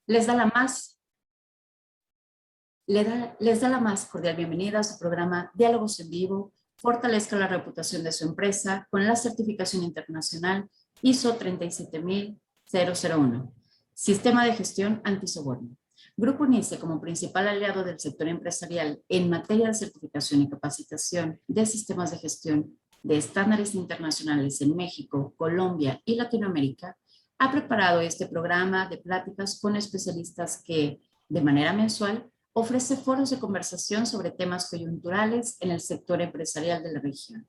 les da la más cordial bienvenida a su programa Diálogos en Vivo, fortalezca la reputación de su empresa con la certificación internacional ISO 37001, Sistema de Gestión Antisoborno. Grupo NICE, como principal aliado del sector empresarial en materia de certificación y capacitación de sistemas de gestión de estándares internacionales en México, Colombia y Latinoamérica, ha preparado este programa de pláticas con especialistas que, de manera mensual, ofrece foros de conversación sobre temas coyunturales en el sector empresarial de la región.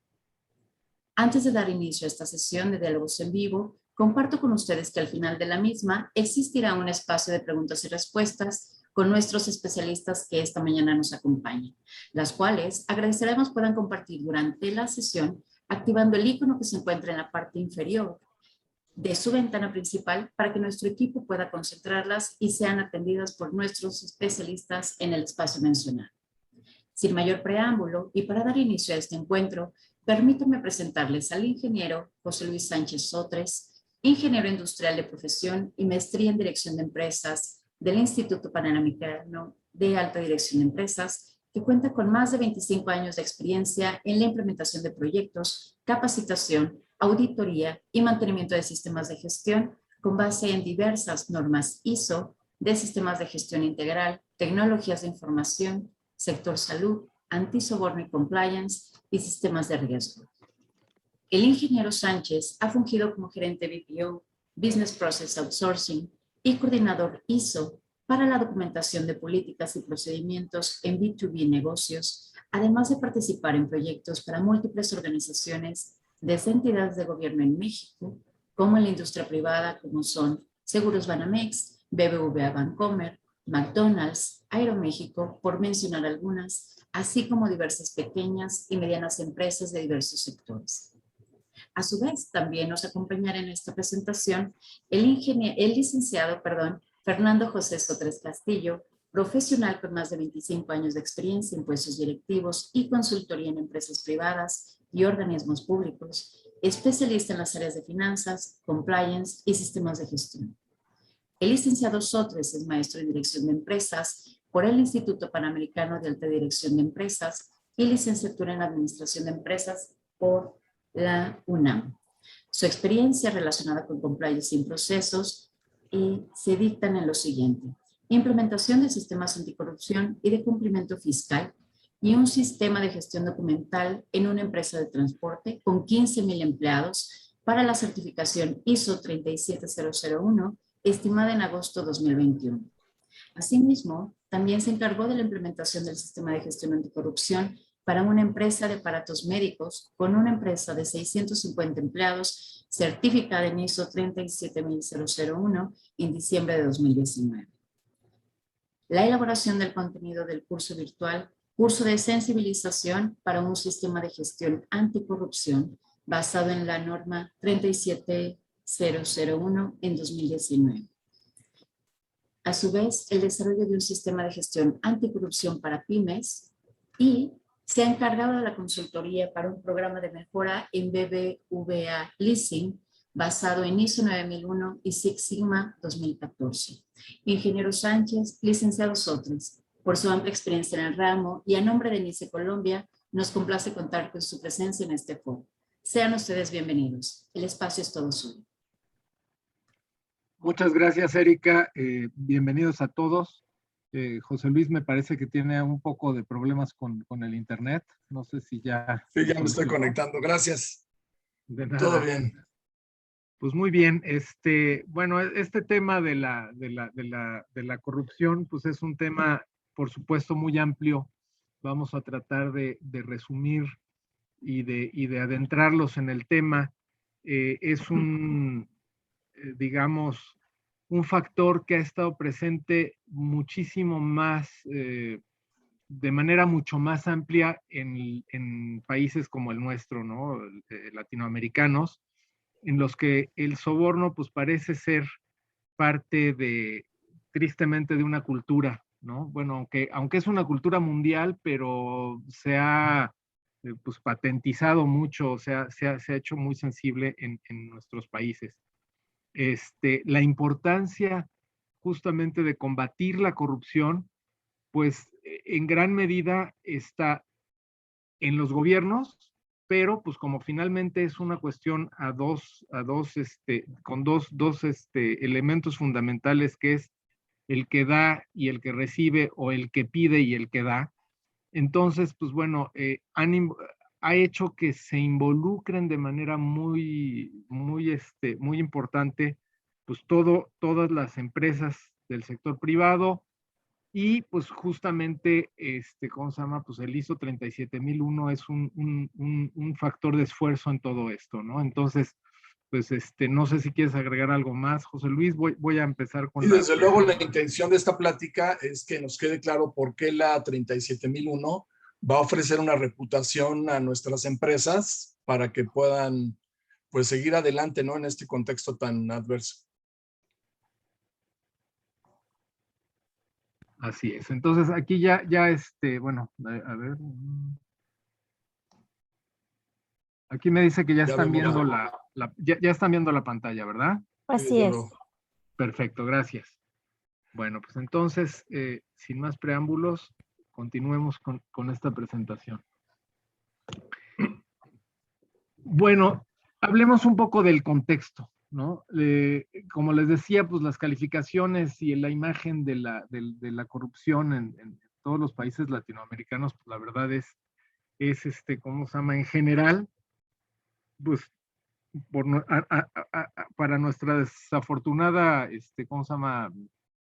Antes de dar inicio a esta sesión de diálogos en vivo, comparto con ustedes que al final de la misma existirá un espacio de preguntas y respuestas con nuestros especialistas que esta mañana nos acompañan, las cuales agradeceremos puedan compartir durante la sesión activando el icono que se encuentra en la parte inferior de su ventana principal para que nuestro equipo pueda concentrarlas y sean atendidas por nuestros especialistas en el espacio mencionado. Sin mayor preámbulo y para dar inicio a este encuentro, permítanme presentarles al ingeniero José Luis Sánchez Sotres, ingeniero industrial de profesión y maestría en dirección de empresas del Instituto Panamericano de Alta Dirección de Empresas, que cuenta con más de 25 años de experiencia en la implementación de proyectos, capacitación, auditoría y mantenimiento de sistemas de gestión con base en diversas normas ISO de sistemas de gestión integral, tecnologías de información, sector salud, antisoborno y compliance y sistemas de riesgo. El ingeniero Sánchez ha fungido como gerente BPO, Business Process Outsourcing y coordinador ISO para la documentación de políticas y procedimientos en B2B negocios, además de participar en proyectos para múltiples organizaciones desde entidades de gobierno en México, como en la industria privada, como son Seguros Banamex, BBVA Bancomer, McDonald's, Aeroméxico, por mencionar algunas, así como diversas pequeñas y medianas empresas de diversos sectores. A su vez, también nos acompañará en esta presentación el licenciado Fernando José Sotres Castillo, profesional con más de 25 años de experiencia en puestos directivos y consultoría en empresas privadas y organismos públicos, especialista en las áreas de finanzas, compliance y sistemas de gestión. El licenciado Sotres es maestro en dirección de empresas por el Instituto Panamericano de Alta Dirección de Empresas y licenciatura en administración de empresas por la UNAM. Su experiencia relacionada con compliance y procesos se dictan en lo siguiente: implementación de sistemas anticorrupción y de cumplimiento fiscal y un sistema de gestión documental en una empresa de transporte con 15,000 empleados para la certificación ISO 37001 estimada en agosto de 2021. Asimismo, también se encargó de la implementación del sistema de gestión anticorrupción para una empresa de aparatos médicos con una empresa de 650 empleados certificada en ISO 37001 en diciembre de 2019. La elaboración del contenido del curso virtual, curso de sensibilización para un sistema de gestión anticorrupción basado en la norma 37001 en 2019. A su vez, el desarrollo de un sistema de gestión anticorrupción para pymes y se ha encargado de la consultoría para un programa de mejora en BBVA Leasing basado en ISO 9001 y Six Sigma 2014. Ingeniero Sánchez, licenciado Sotres, por su amplia experiencia en el ramo y a nombre de NICE Colombia, nos complace contar con su presencia en este foro. Sean ustedes bienvenidos. El espacio es todo suyo. Muchas gracias, Erika. Bienvenidos a todos. José Luis me parece que tiene un poco de problemas con el internet. No sé si ya... Sí, ya me estoy conectando. Gracias. De nada. Todo bien. Pues muy bien. Bueno, este tema de la corrupción, pues es un tema, por supuesto, muy amplio. Vamos a tratar de resumir y de adentrarlos en el tema. Es un, digamos, un factor que ha estado presente muchísimo más, de manera mucho más amplia en países como el nuestro, ¿no? Latinoamericanos, en los que el soborno pues parece ser parte tristemente, de una cultura, ¿no? Bueno, aunque es una cultura mundial, pero se ha pues patentizado mucho, o sea, se ha hecho muy sensible en nuestros países. La importancia justamente de combatir la corrupción, pues en gran medida está en los gobiernos, pero pues como finalmente es una cuestión con dos elementos fundamentales, que es el que da y el que recibe, o el que pide y el que da. Entonces, pues bueno, ha hecho que se involucren de manera muy importante, pues todas las empresas del sector privado, y pues justamente, ¿cómo se llama? Pues el ISO 37001 es un factor de esfuerzo en todo esto, ¿no? Entonces, pues no sé si quieres agregar algo más, José Luis. Voy a empezar con Y desde luego la intención de esta plática es que nos quede claro por qué la 37001 va a ofrecer una reputación a nuestras empresas para que puedan, pues, seguir adelante, ¿no? En este contexto tan adverso. Así es. Entonces, aquí bueno, a ver. Aquí me dice que ya están viendo ya están viendo la pantalla, ¿verdad? Así es. Perfecto, gracias. Bueno, pues entonces, sin más preámbulos, continuemos con esta presentación. Bueno, hablemos un poco del contexto, ¿no? Como les decía, pues las calificaciones y la imagen de la corrupción en todos los países latinoamericanos, pues la verdad es ¿cómo se llama? En general, pues para nuestra desafortunada, ¿cómo se llama?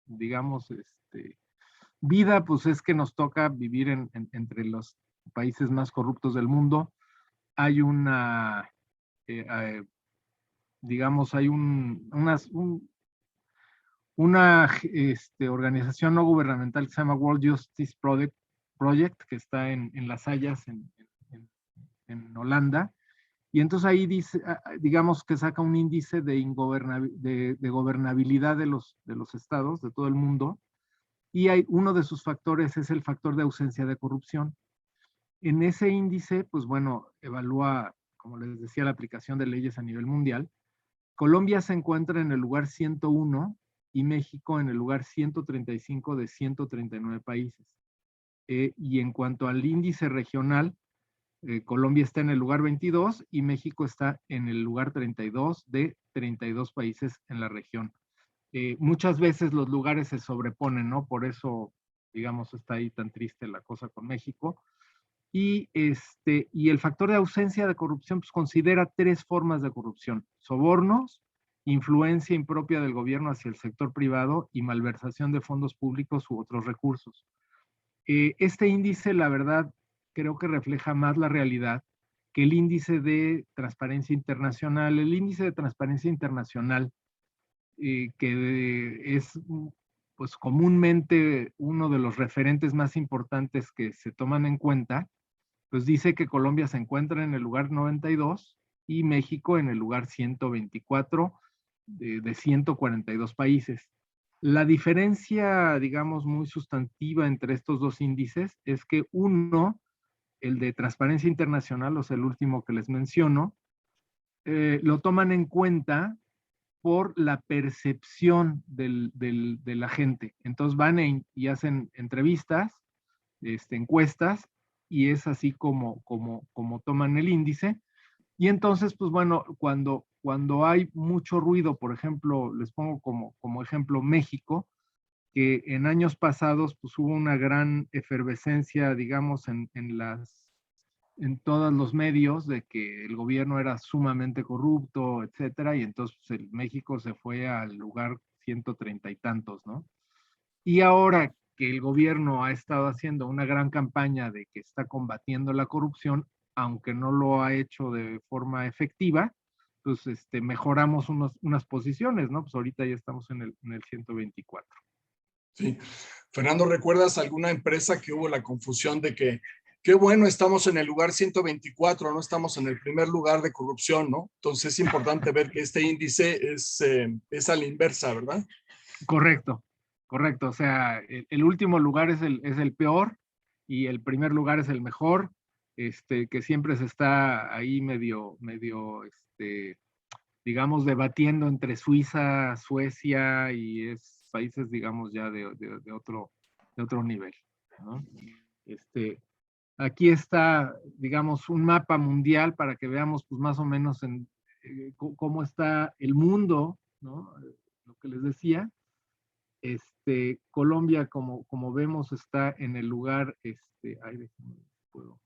Digamos, vida, pues es que nos toca vivir entre los países más corruptos del mundo. Hay digamos, hay una organización no gubernamental que se llama World Justice Project, que está en Las Hayas, en Holanda. Y entonces ahí dice, digamos que saca un índice de gobernabilidad de los estados, de todo el mundo, y uno de sus factores es el factor de ausencia de corrupción. En ese índice, pues bueno, evalúa, como les decía, la aplicación de leyes a nivel mundial. Colombia se encuentra en el lugar 101 y México en el lugar 135 de 139 países. Y en cuanto al índice regional, Colombia está en el lugar 22 y México está en el lugar 32 de 32 países en la región. Muchas veces los lugares se sobreponen, ¿no? Por eso, digamos, está ahí tan triste la cosa con México. Y el factor de ausencia de corrupción, pues considera 3 formas de corrupción: sobornos, influencia impropia del gobierno hacia el sector privado y malversación de fondos públicos u otros recursos. Este índice, la verdad, creo que refleja más la realidad que el índice de transparencia internacional. El índice de transparencia internacional, que es pues comúnmente uno de los referentes más importantes que se toman en cuenta, pues dice que Colombia se encuentra en el lugar 92 y México en el lugar 124 de 142 países. La diferencia, digamos, muy sustantiva entre estos dos índices es que uno, el de Transparencia Internacional, o sea, el último que les menciono, lo toman en cuenta por la percepción de la gente. Entonces van y hacen entrevistas, encuestas, y es así como toman el índice. Y entonces, pues bueno, cuando hay mucho ruido, por ejemplo, les pongo como ejemplo México, que en años pasados pues hubo una gran efervescencia, digamos, en todos los medios, de que el gobierno era sumamente corrupto, etcétera, y entonces pues, México se fue al lugar 130 y tantos, ¿no? Y ahora que el gobierno ha estado haciendo una gran campaña de que está combatiendo la corrupción, aunque no lo ha hecho de forma efectiva, pues mejoramos unas posiciones, ¿no? Pues ahorita ya estamos en el 124. Sí. Fernando, ¿recuerdas alguna empresa que hubo la confusión de que qué bueno, estamos en el lugar 124, no estamos en el primer lugar de corrupción, ¿no? Entonces es importante ver que este índice es a la inversa, ¿verdad? Correcto. O sea, el último lugar es el peor y el primer lugar es el mejor, que siempre se está ahí medio, digamos, debatiendo entre Suiza, Suecia, y es países, digamos, ya de otro nivel, ¿no? Aquí está, digamos, un mapa mundial para que veamos, pues, más o menos cómo está el mundo, ¿no? Lo que les decía. Colombia, como vemos, está en el lugar, ay, déjenme, puedo.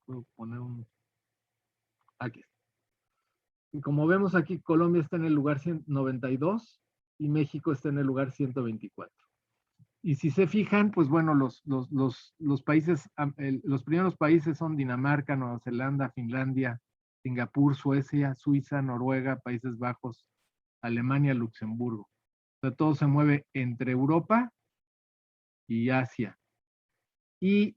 Puedo poner aquí. Y como vemos aquí, Colombia está en el lugar 192 y México está en el lugar 124. Y si se fijan, pues bueno, los países, los primeros países son Dinamarca, Nueva Zelanda, Finlandia, Singapur, Suecia, Suiza, Noruega, Países Bajos, Alemania, Luxemburgo. O sea, todo se mueve entre Europa y Asia. Y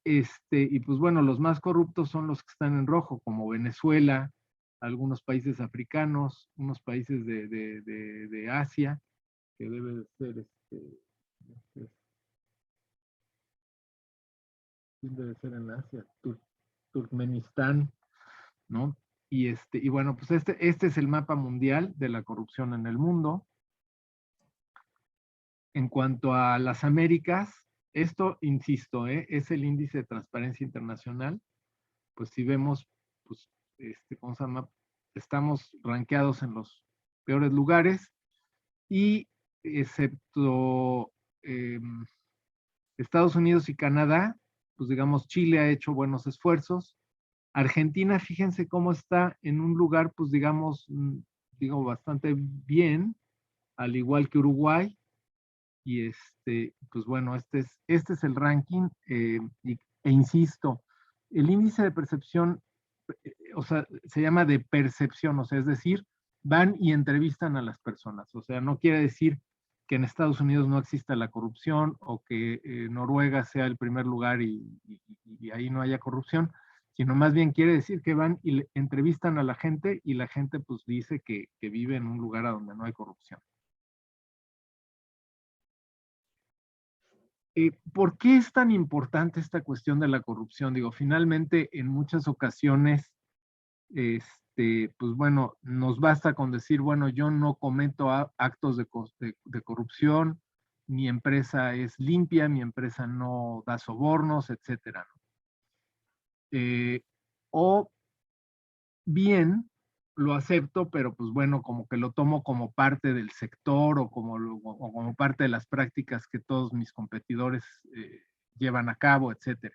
pues bueno, los más corruptos son los que están en rojo, como Venezuela, algunos países africanos, unos países de Asia, que debe de ser ¿quién debe ser en Asia? Turkmenistán, ¿no? Y bueno, pues este es el mapa mundial de la corrupción en el mundo. En cuanto a las Américas, esto, insisto, es el índice de transparencia internacional. Pues si vemos, pues, ¿cómo se llama? Estamos rankeados en los peores lugares y excepto Estados Unidos y Canadá, pues digamos, Chile ha hecho buenos esfuerzos. Argentina, fíjense cómo está en un lugar, pues digamos, digo, bastante bien, al igual que Uruguay. Y pues bueno, este es el ranking, e insisto, el índice de percepción, o sea, se llama de percepción, o sea, es decir, van y entrevistan a las personas, o sea, no quiere decir que en Estados Unidos no exista la corrupción o que Noruega sea el primer lugar y ahí no haya corrupción, sino más bien quiere decir que van y entrevistan a la gente y la gente pues dice que vive en un lugar a donde no hay corrupción. ¿Por qué es tan importante esta cuestión de la corrupción? Digo, finalmente, en muchas ocasiones, pues bueno, nos basta con decir, bueno, yo no cometo actos de corrupción, mi empresa es limpia, mi empresa no da sobornos, etcétera, ¿no? O bien, lo acepto, pero pues bueno, como que lo tomo como parte del sector o como parte de las prácticas que todos mis competidores llevan a cabo, etcétera.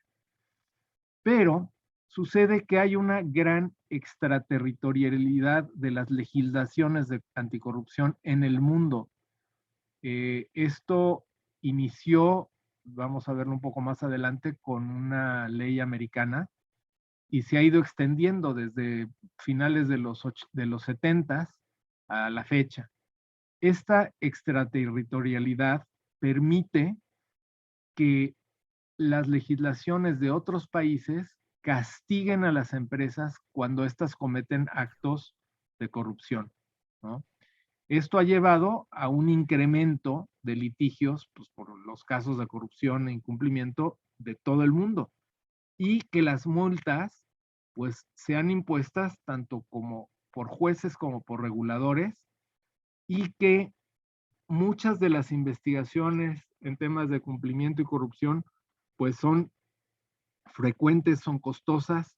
Pero sucede que hay una gran extraterritorialidad de las legislaciones de anticorrupción en el mundo. Esto inició, vamos a verlo un poco más adelante, con una ley americana y se ha ido extendiendo desde finales de los 70s a la fecha. Esta extraterritorialidad permite que las legislaciones de otros países castiguen a las empresas cuando éstas cometen actos de corrupción, ¿no? Esto ha llevado a un incremento de litigios, pues, por los casos de corrupción e incumplimiento de todo el mundo, y que las multas pues sean impuestas tanto como por jueces como por reguladores, y que muchas de las investigaciones en temas de cumplimiento y corrupción pues son frecuentes, son costosas,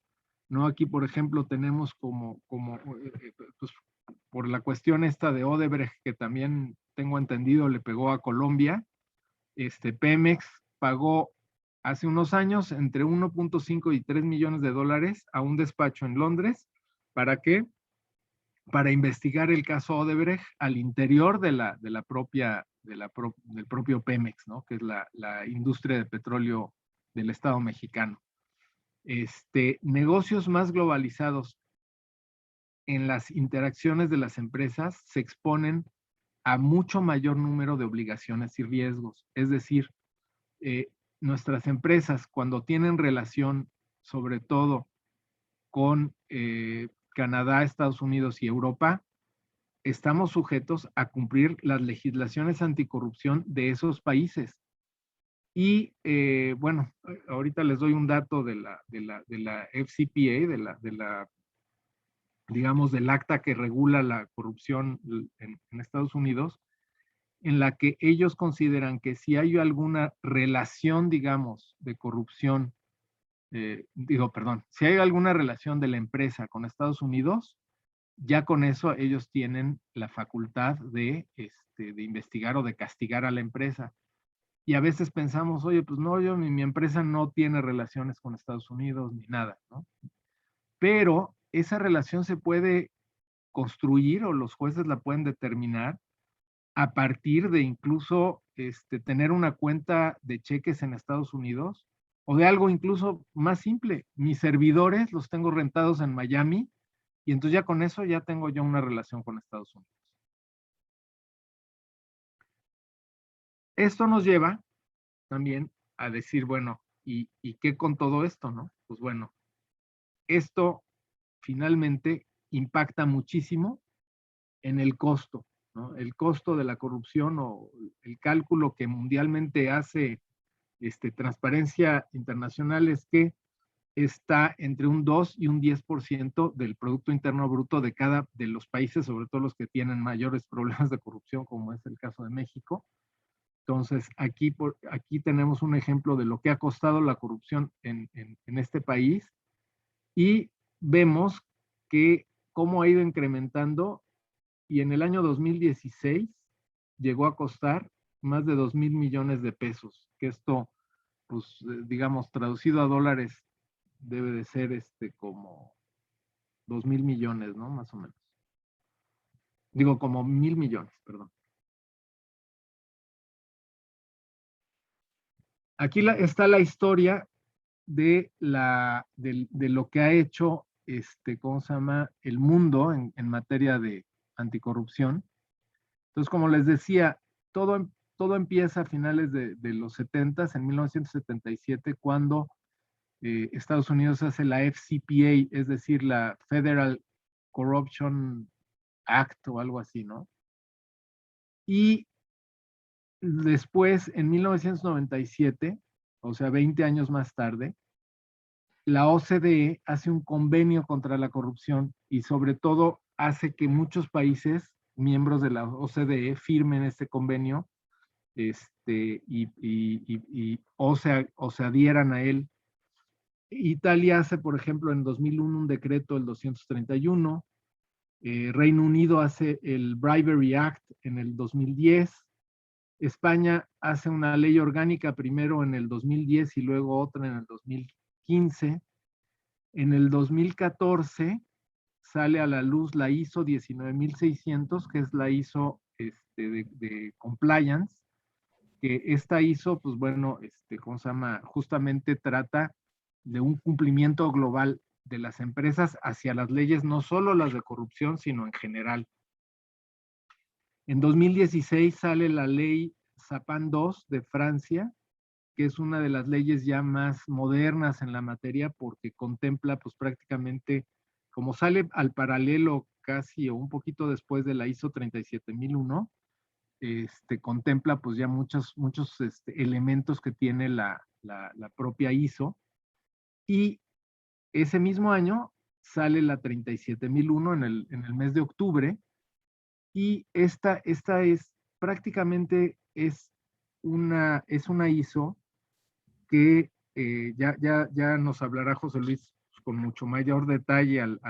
¿no? Aquí, por ejemplo, tenemos pues, por la cuestión esta de Odebrecht, que también tengo entendido le pegó a Colombia, Pemex pagó hace unos años entre 1.5 y 3 millones de dólares a un despacho en Londres. ¿Para qué? Para investigar el caso Odebrecht al interior del propio Pemex, ¿no? Que es la industria de petróleo del Estado mexicano. Negocios más globalizados en las interacciones de las empresas se exponen a mucho mayor número de obligaciones y riesgos. Es decir, nuestras empresas, cuando tienen relación, sobre todo con Canadá, Estados Unidos y Europa, estamos sujetos a cumplir las legislaciones anticorrupción de esos países. Y bueno, ahorita les doy un dato de la FCPA, digamos, del acta que regula la corrupción en Estados Unidos, en la que ellos consideran que si hay alguna relación, digamos, de corrupción, si hay alguna relación de la empresa con Estados Unidos, ya con eso ellos tienen la facultad de investigar o de castigar a la empresa. Y a veces pensamos, oye, pues no, mi empresa no tiene relaciones con Estados Unidos ni nada, ¿no? Pero esa relación se puede construir o los jueces la pueden determinar a partir de incluso tener una cuenta de cheques en Estados Unidos o de algo incluso más simple. Mis servidores los tengo rentados en Miami y entonces ya con eso ya tengo yo una relación con Estados Unidos. Esto nos lleva también a decir, bueno, ¿y qué con todo esto, no? Pues bueno, esto finalmente impacta muchísimo en el costo, ¿no? El costo de la corrupción o el cálculo que mundialmente hace Transparencia Internacional es que está entre un 2 y un 10% del Producto Interno Bruto de cada de los países, sobre todo los que tienen mayores problemas de corrupción, como es el caso de México. Entonces, aquí tenemos un ejemplo de lo que ha costado la corrupción en este país y vemos que cómo ha ido incrementando y en el año 2016 llegó a costar más de 2,000 millones de pesos, que esto, pues, digamos, traducido a dólares, debe de ser como 2,000 millones, ¿no? Más o menos. Digo, como 1,000 millones, perdón. Aquí está la historia de lo que ha hecho, ¿cómo se llama? El mundo en materia de anticorrupción. Entonces, como les decía, todo empieza a finales de los 70s, en 1977, cuando Estados Unidos hace la FCPA, es decir, la Federal Corruption Act o algo así, ¿no? Y después, en 1997, o sea, 20 años más tarde, la OCDE hace un convenio contra la corrupción y sobre todo hace que muchos países miembros de la OCDE firmen este convenio o se adhieran a él. Italia hace, por ejemplo, en 2001 un decreto, el 231. Reino Unido hace el Bribery Act en el 2010. España hace una ley orgánica primero en el 2010 y luego otra en el 2015. En el 2014 sale a la luz la ISO 19600, que es la ISO de compliance, que esta ISO, pues bueno, ¿cómo se llama? Justamente trata de un cumplimiento global de las empresas hacia las leyes, no solo las de corrupción, sino en general. En 2016 sale la ley Sapin II de Francia, que es una de las leyes ya más modernas en la materia porque contempla pues prácticamente, como sale al paralelo casi o un poquito después de la ISO 37001, contempla pues ya muchos elementos que tiene la propia ISO. Y ese mismo año sale la 37001 en el mes de octubre y esta es prácticamente es una ISO que ya nos hablará José Luis con mucho mayor detalle al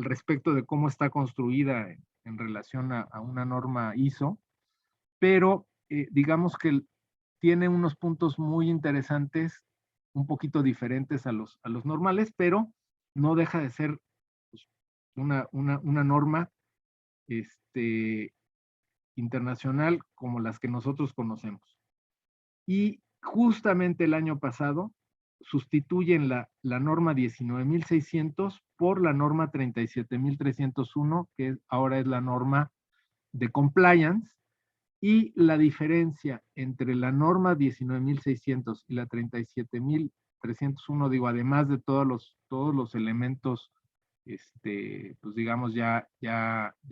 respecto de cómo está construida en relación a una norma ISO, pero digamos que tiene unos puntos muy interesantes, un poquito diferentes a los normales, pero no deja de ser pues, una norma internacional como las que nosotros conocemos. Y justamente el año pasado sustituyen la norma 19,600 por la norma 37,301, que ahora es la norma de compliance, y la diferencia entre la norma 19,600 y la 37,301, digo, además de todos los elementos, pues digamos, ya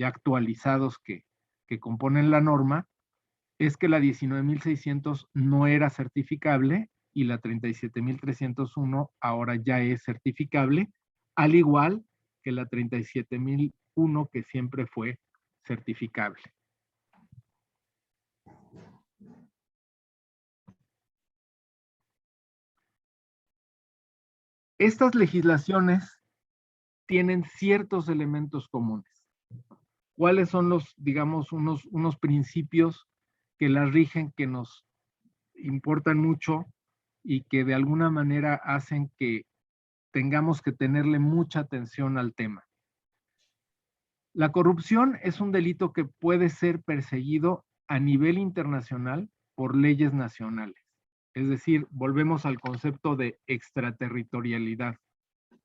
actualizados que componen la norma, es que la 19.600 no era certificable y la 37.301 ahora ya es certificable, al igual que la 37.001 que siempre fue certificable. Estas legislaciones tienen ciertos elementos comunes. ¿Cuáles son los, digamos, unos principios que las rigen, que nos importan mucho y que de alguna manera hacen que tengamos que tenerle mucha atención al tema? La corrupción es un delito que puede ser perseguido a nivel internacional por leyes nacionales. Es decir, volvemos al concepto de extraterritorialidad.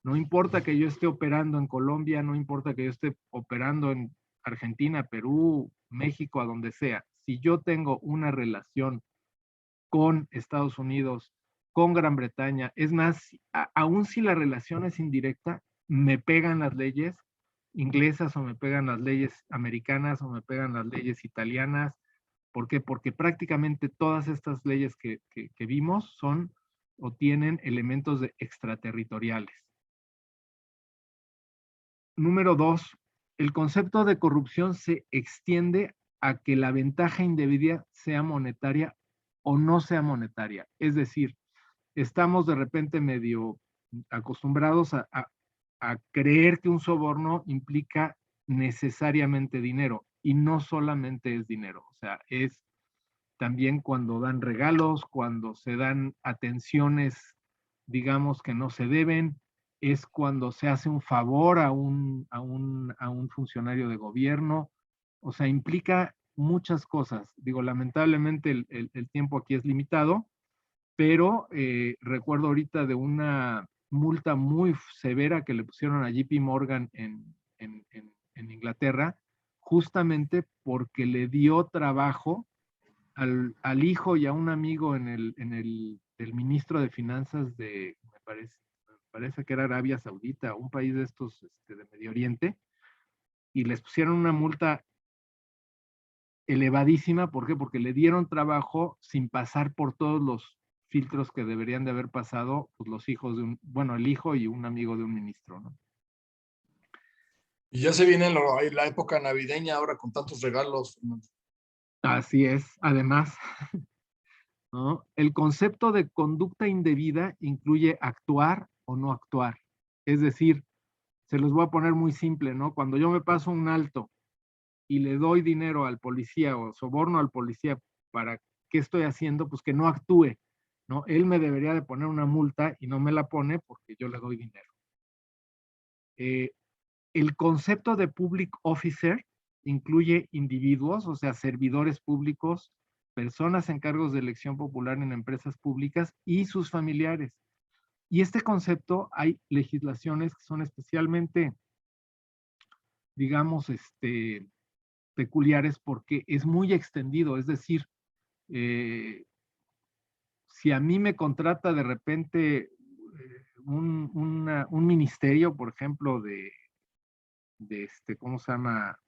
No importa que yo esté operando en Colombia, no importa que yo esté operando en Argentina, Perú, México, a donde sea. Si yo tengo una relación con Estados Unidos, con Gran Bretaña, es más, aún si la relación es indirecta, me pegan las leyes inglesas o me pegan las leyes americanas o me pegan las leyes italianas. ¿Por qué? Porque prácticamente todas estas leyes que vimos son o tienen elementos de extraterritoriales. Número 2, el concepto de corrupción se extiende a que la ventaja indebida sea monetaria o no sea monetaria. Es decir, estamos de repente medio acostumbrados a creer que un soborno implica necesariamente dinero, y no solamente es dinero, o sea, es también cuando dan regalos, cuando se dan atenciones, digamos, que no se deben, es cuando se hace un favor a un funcionario de gobierno, o sea, implica muchas cosas. Digo, lamentablemente el tiempo aquí es limitado, pero recuerdo ahorita de una multa muy severa que le pusieron a JP Morgan en Inglaterra, justamente porque le dio trabajo al hijo y a un amigo del ministro de Finanzas me parece que era Arabia Saudita, un país de estos de Medio Oriente, y les pusieron una multa elevadísima. ¿Por qué? Porque le dieron trabajo sin pasar por todos los filtros que deberían de haber pasado, pues, los hijos el hijo y un amigo de un ministro, ¿no? Y ya se viene la época navideña ahora con tantos regalos. Así es, además, ¿no? El concepto de conducta indebida incluye actuar o no actuar. Es decir, se los voy a poner muy simple, ¿no? Cuando yo me paso un alto y le doy dinero al policía o soborno al policía, ¿para qué estoy haciendo? Pues que no actúe, ¿no? Él me debería de poner una multa y no me la pone porque yo le doy dinero. El concepto de public officer incluye individuos, o sea, servidores públicos, personas en cargos de elección popular en empresas públicas y sus familiares. Y este concepto, hay legislaciones que son especialmente, digamos, peculiares porque es muy extendido. Es decir, si a mí me contrata de repente un ministerio, por ejemplo, ¿cómo se llama?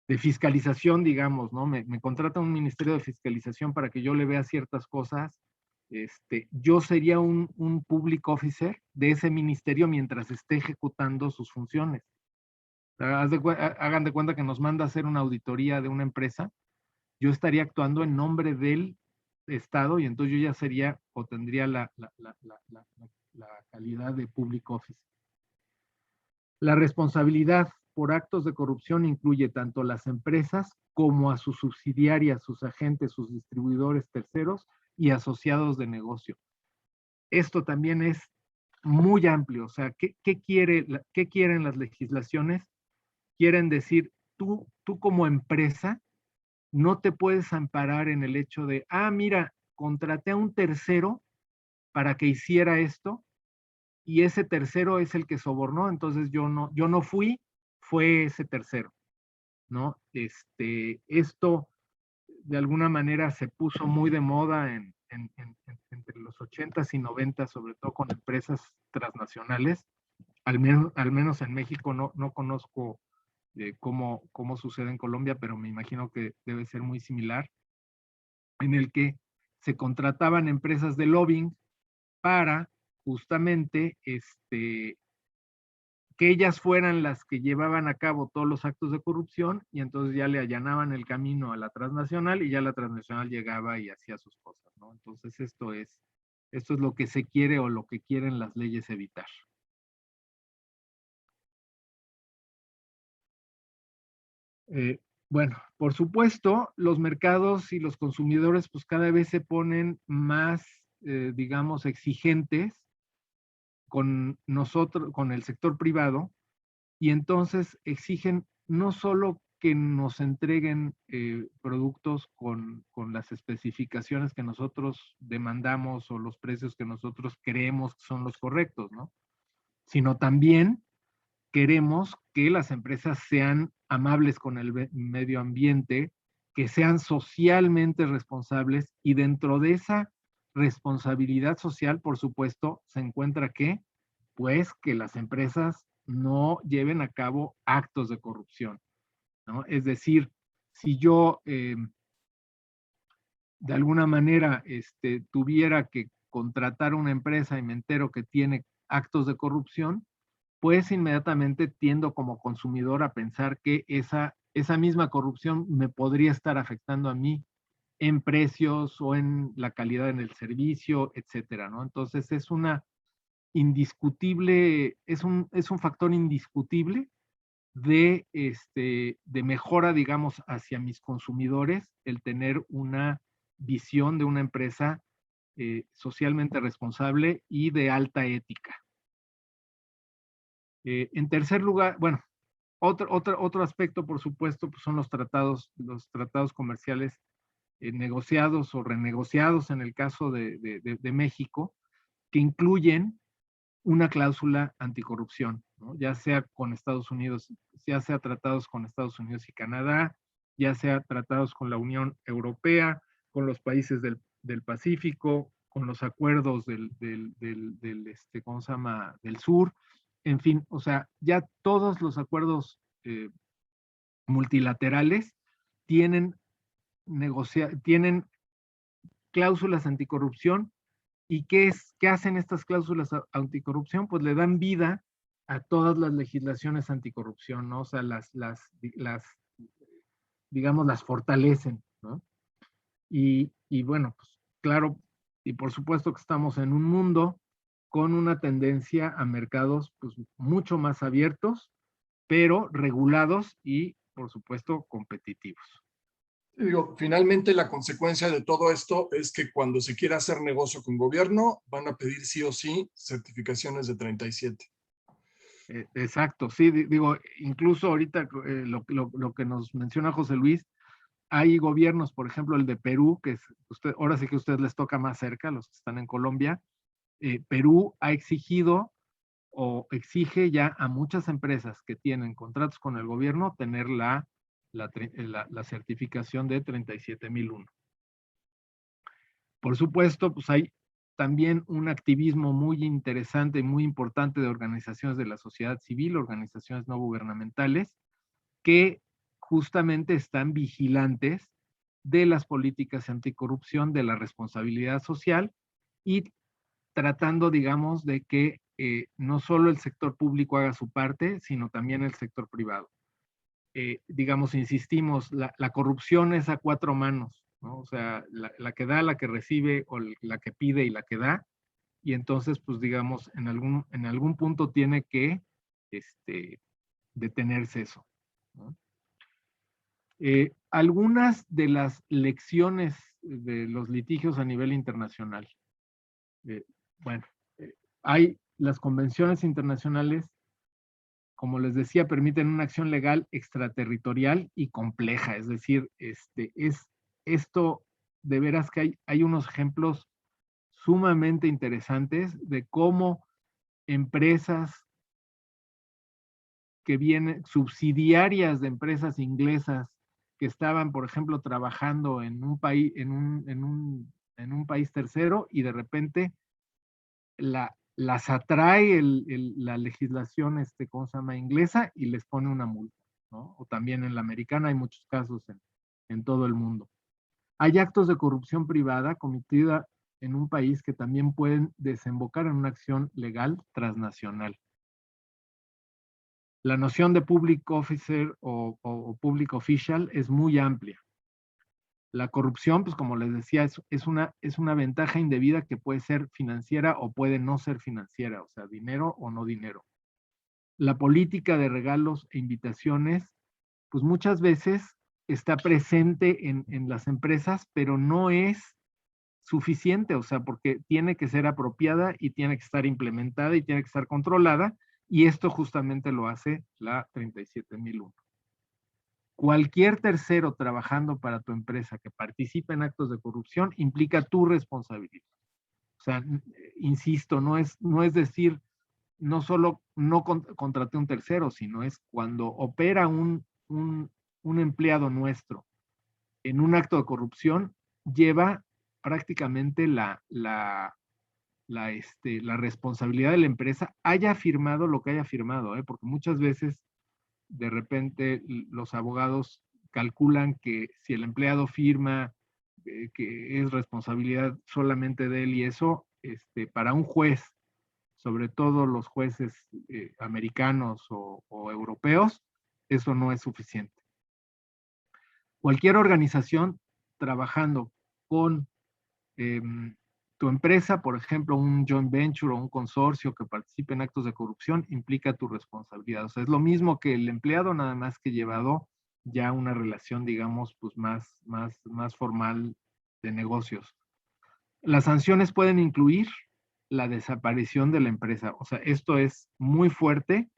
De fiscalización, digamos, ¿no? Me contrata un ministerio de fiscalización para que yo le vea ciertas cosas. Yo sería un public officer de ese ministerio mientras esté ejecutando sus funciones. Hagan de cuenta que nos manda a hacer una auditoría de una empresa. Yo estaría actuando en nombre del Estado y entonces yo ya sería o tendría la calidad de public officer. La responsabilidad por actos de corrupción incluye tanto las empresas como a sus subsidiarias, sus agentes, sus distribuidores terceros y asociados de negocio. Esto también es muy amplio. O sea, ¿qué quieren las legislaciones? Quieren decir, tú como empresa no te puedes amparar en el hecho de, mira, contraté a un tercero para que hiciera esto y ese tercero es el que sobornó, entonces yo no fui, fue ese tercero, ¿no? Esto de alguna manera se puso muy de moda entre los 80s y 90s, sobre todo con empresas transnacionales. Al menos en México no conozco cómo sucede en Colombia, pero me imagino que debe ser muy similar. en el que se contrataban empresas de lobbying para justamente que ellas fueran las que llevaban a cabo todos los actos de corrupción, y entonces ya le allanaban el camino a la transnacional y ya la transnacional llegaba y hacía sus cosas, ¿no? Entonces esto es lo que se quiere o lo que quieren las leyes evitar. Bueno, por supuesto, los mercados y los consumidores pues cada vez se ponen más, digamos, exigentes con nosotros, con el sector privado, y entonces exigen no solo que nos entreguen productos con las especificaciones que nosotros demandamos o los precios que nosotros creemos que son los correctos, ¿no? Sino también queremos que las empresas sean amables con el medio ambiente, que sean socialmente responsables, y dentro de esa responsabilidad social, por supuesto, se encuentra pues que las empresas no lleven a cabo actos de corrupción, ¿no? Es decir, si yo de alguna manera tuviera que contratar una empresa y me entero que tiene actos de corrupción, pues inmediatamente tiendo como consumidor a pensar que esa misma corrupción me podría estar afectando a mí en precios o en la calidad en el servicio, etcétera, ¿no? Entonces es una indiscutible, es un factor indiscutible de mejora, digamos, hacia mis consumidores, el tener una visión de una empresa socialmente responsable y de alta ética. En tercer lugar, bueno, otro aspecto, por supuesto, pues son los tratados comerciales negociados o renegociados en el caso de México, que incluyen una cláusula anticorrupción, ¿no? Ya sea con Estados Unidos, ya sea tratados con Estados Unidos y Canadá, ya sea tratados con la Unión Europea, con los países del Pacífico, con los acuerdos ¿cómo se llama? Del sur, en fin, o sea, ya todos los acuerdos multilaterales tienen tienen cláusulas anticorrupción. ¿Y qué hacen estas cláusulas anticorrupción? Pues le dan vida a todas las legislaciones anticorrupción, ¿no? O sea, digamos, las fortalecen, ¿no? Y bueno, pues claro, y por supuesto que estamos en un mundo con una tendencia a mercados pues mucho más abiertos, pero regulados y por supuesto competitivos. Digo, finalmente la consecuencia de todo esto es que cuando se quiera hacer negocio con gobierno, van a pedir sí o sí certificaciones de 37. Exacto, sí, digo, incluso ahorita lo que nos menciona José Luis, hay gobiernos, por ejemplo, el de Perú, que es ahora sí que a ustedes les toca más cerca, los que están en Colombia. Perú ha exigido o exige ya a muchas empresas que tienen contratos con el gobierno tener la certificación de 37001. Por supuesto, pues hay también un activismo muy interesante y muy importante de organizaciones de la sociedad civil, organizaciones no gubernamentales, que justamente están vigilantes de las políticas anticorrupción, de la responsabilidad social, y tratando, digamos, de que no solo el sector público haga su parte, sino también el sector privado. Digamos, insistimos, la corrupción es a cuatro manos, ¿no? O sea, la que da, la que recibe, o la que pide y la que da, y entonces, pues digamos, en algún punto tiene que detenerse eso, ¿no? Algunas de las lecciones de los litigios a nivel internacional. Bueno, hay las convenciones internacionales, como les decía, permiten una acción legal extraterritorial y compleja. Es decir, esto de veras que hay unos ejemplos sumamente interesantes de cómo empresas que vienen, subsidiarias de empresas inglesas que estaban, por ejemplo, trabajando en un país, en un país tercero, y de repente las atrae la legislación, ¿cómo se llama? Inglesa, y les pone una multa, ¿no? O también en la americana hay muchos casos en todo el mundo. Hay actos de corrupción privada cometida en un país que también pueden desembocar en una acción legal transnacional. La noción de public officer o public official es muy amplia. La corrupción, pues como les decía, es una ventaja indebida que puede ser financiera o puede no ser financiera, o sea, dinero o no dinero. La política de regalos e invitaciones, pues muchas veces está presente en las empresas, pero no es suficiente, o sea, porque tiene que ser apropiada y tiene que estar implementada y tiene que estar controlada, y esto justamente lo hace la 37001. Cualquier tercero trabajando para tu empresa que participe en actos de corrupción implica tu responsabilidad. O sea, insisto, no es decir, no solo no contraté un tercero, sino es cuando opera un empleado nuestro en un acto de corrupción, lleva prácticamente la responsabilidad de la empresa, haya firmado lo que haya firmado, porque muchas veces de repente los abogados calculan que si el empleado firma que es responsabilidad solamente de él, y eso para un juez, sobre todo los jueces americanos o europeos, eso no es suficiente. Cualquier organización trabajando con tu empresa, por ejemplo, un joint venture o un consorcio que participe en actos de corrupción, implica tu responsabilidad. O sea, es lo mismo que el empleado, nada más que llevado ya una relación, digamos, pues más formal de negocios. Las sanciones pueden incluir la desaparición de la empresa. O sea, esto es muy fuerte.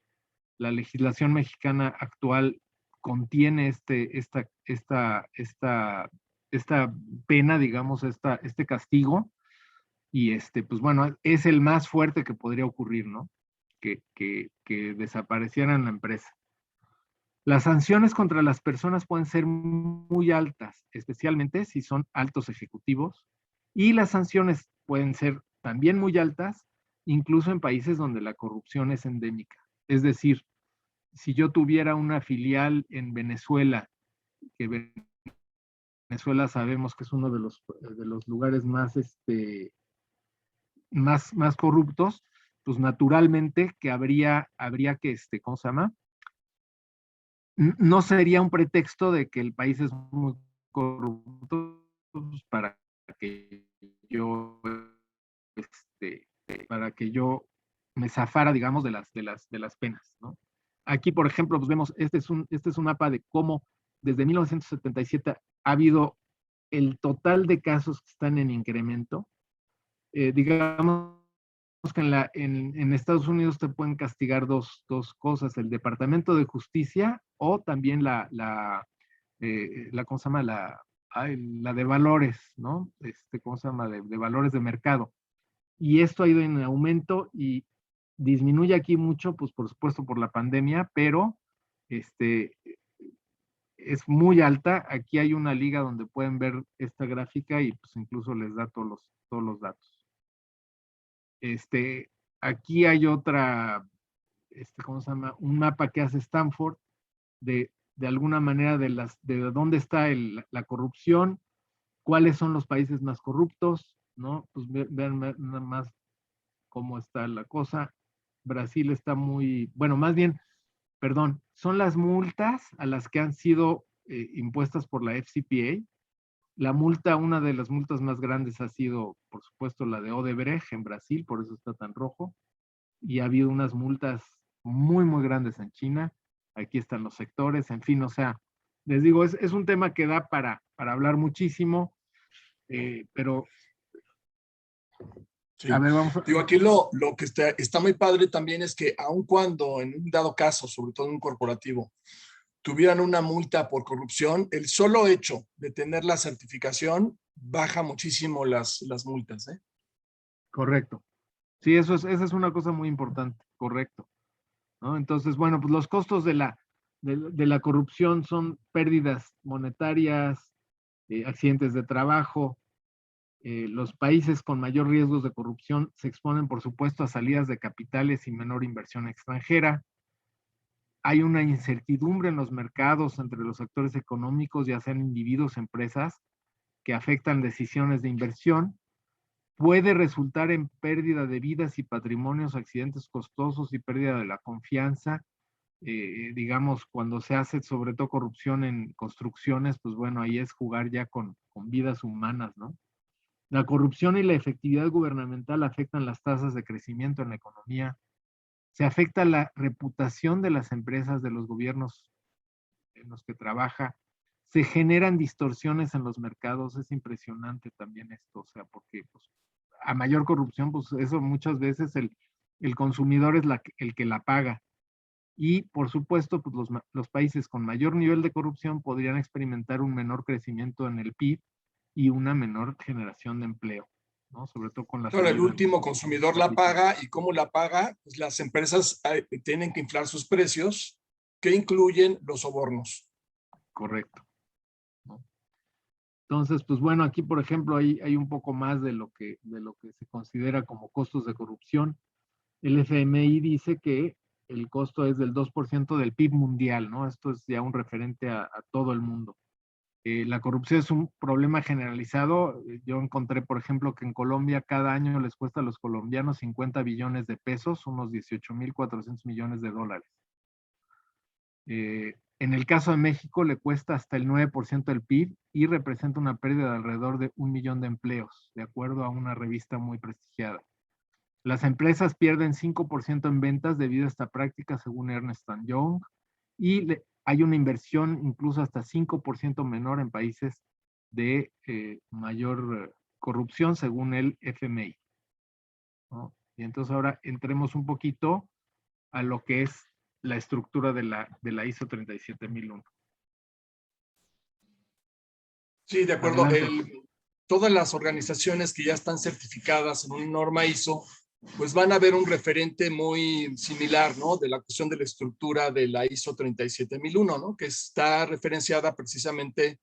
La legislación mexicana actual contiene esta pena, digamos, este castigo, y pues bueno, es el más fuerte que podría ocurrir, ¿no? Que desaparecieran la empresa. Las sanciones contra las personas pueden ser muy altas, especialmente si son altos ejecutivos, y las sanciones pueden ser también muy altas, incluso en países donde la corrupción es endémica. Es decir, si yo tuviera una filial en Venezuela, que Venezuela sabemos que es uno de los lugares más, más corruptos, pues naturalmente que habría que, ¿cómo se llama? No sería un pretexto de que el país es muy corrupto pues, para que yo, me zafara, digamos, de las penas, ¿no? Aquí, por ejemplo, pues vemos, este es un mapa de cómo desde 1977 ha habido el total de casos que están en incremento. Digamos que en Estados Unidos te pueden castigar dos cosas, el Departamento de Justicia o también ¿cómo se llama? La de valores, ¿no? ¿Cómo se llama? De valores de mercado. Y esto ha ido en aumento y disminuye aquí mucho, pues por supuesto por la pandemia, pero es muy alta. Aquí hay una liga donde pueden ver esta gráfica y pues incluso les da todos los datos. Aquí hay otra, ¿cómo se llama? Un mapa que hace Stanford de alguna manera de dónde está la corrupción, cuáles son los países más corruptos, ¿no? Pues vean nada más cómo está la cosa. Brasil está muy, bueno, más bien, perdón, son las multas a las que han sido impuestas por la FCPA. La multa, una de las multas más grandes ha sido, por supuesto, la de Odebrecht en Brasil, por eso está tan rojo, y ha habido unas multas muy, muy grandes en China. Aquí están los sectores, en fin, o sea, les digo, es un tema que da para hablar muchísimo, pero sí. A ver, vamos a... Digo, aquí lo que está muy padre también es que aun cuando en un dado caso, sobre todo en un corporativo, tuvieran una multa por corrupción, el solo hecho de tener la certificación baja muchísimo las multas, ¿eh? Correcto. Sí, esa es una cosa muy importante, correcto, ¿no? Entonces, bueno, pues los costos de la corrupción son pérdidas monetarias, accidentes de trabajo. Los países con mayor riesgos de corrupción se exponen, por supuesto, a salidas de capitales y menor inversión extranjera. Hay una incertidumbre en los mercados entre los actores económicos, ya sean individuos, empresas, que afectan decisiones de inversión, puede resultar en pérdida de vidas y patrimonios, accidentes costosos y pérdida de la confianza. Digamos, cuando se hace sobre todo corrupción en construcciones, pues bueno, ahí es jugar ya con vidas humanas, ¿no? La corrupción y la efectividad gubernamental afectan las tasas de crecimiento en la economía. Se afecta la reputación de las empresas, de los gobiernos en los que trabaja. Se generan distorsiones en los mercados. Es impresionante también esto, o sea, porque pues, a mayor corrupción, pues eso muchas veces el consumidor es el que la paga. Y por supuesto, pues los países con mayor nivel de corrupción podrían experimentar un menor crecimiento en el PIB y una menor generación de empleo, ¿no? Sobre todo con la Claro, el salida último consumidor la paga. ¿Y cómo la paga? Pues las empresas tienen que inflar sus precios, que incluyen los sobornos. Correcto, ¿no? Entonces, pues bueno, aquí por ejemplo hay un poco más de lo que se considera como costos de corrupción. El FMI dice que el costo es del 2% del PIB mundial, ¿no? Esto es ya un referente a todo el mundo. La corrupción es un problema generalizado. Yo encontré, por ejemplo, que en Colombia cada año les cuesta a los colombianos 50 billones de pesos, unos 18.400 millones de dólares. En el caso de México le cuesta hasta el 9% del PIB y representa una pérdida de alrededor de 1 millón de empleos, de acuerdo a una revista muy prestigiada. Las empresas pierden 5% en ventas debido a esta práctica, según Ernst & Young, y hay una inversión incluso hasta 5% menor en países de mayor corrupción, según el FMI, ¿no? Y entonces ahora entremos un poquito a lo que es la estructura de la ISO 37001. Sí, de acuerdo. Adelante. Todas las organizaciones que ya están certificadas en una norma ISO, pues van a ver un referente muy similar, ¿no? De la cuestión de la estructura de la ISO 37001, ¿no? Que está referenciada precisamente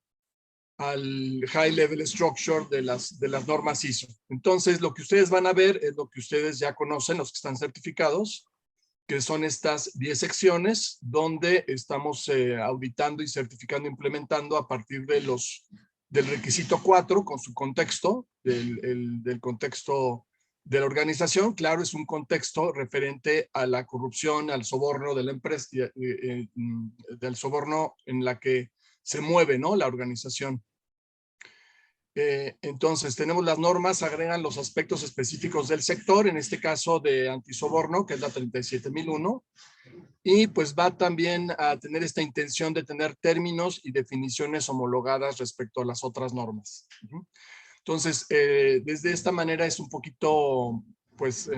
al High Level Structure de las normas ISO. Entonces, lo que ustedes van a ver es lo que ustedes ya conocen, los que están certificados, que son estas 10 secciones donde estamos auditando y certificando, implementando a partir de del requisito 4 con su contexto, del contexto de la organización. Claro, es un contexto referente a la corrupción, al soborno de la empresa, del soborno en la que se mueve, ¿no? La organización. Entonces, tenemos las normas, agregan los aspectos específicos del sector, en este caso de antisoborno, que es la 37001, y pues va también a tener esta intención de tener términos y definiciones homologadas respecto a las otras normas. Entonces, desde esta manera es un poquito, pues,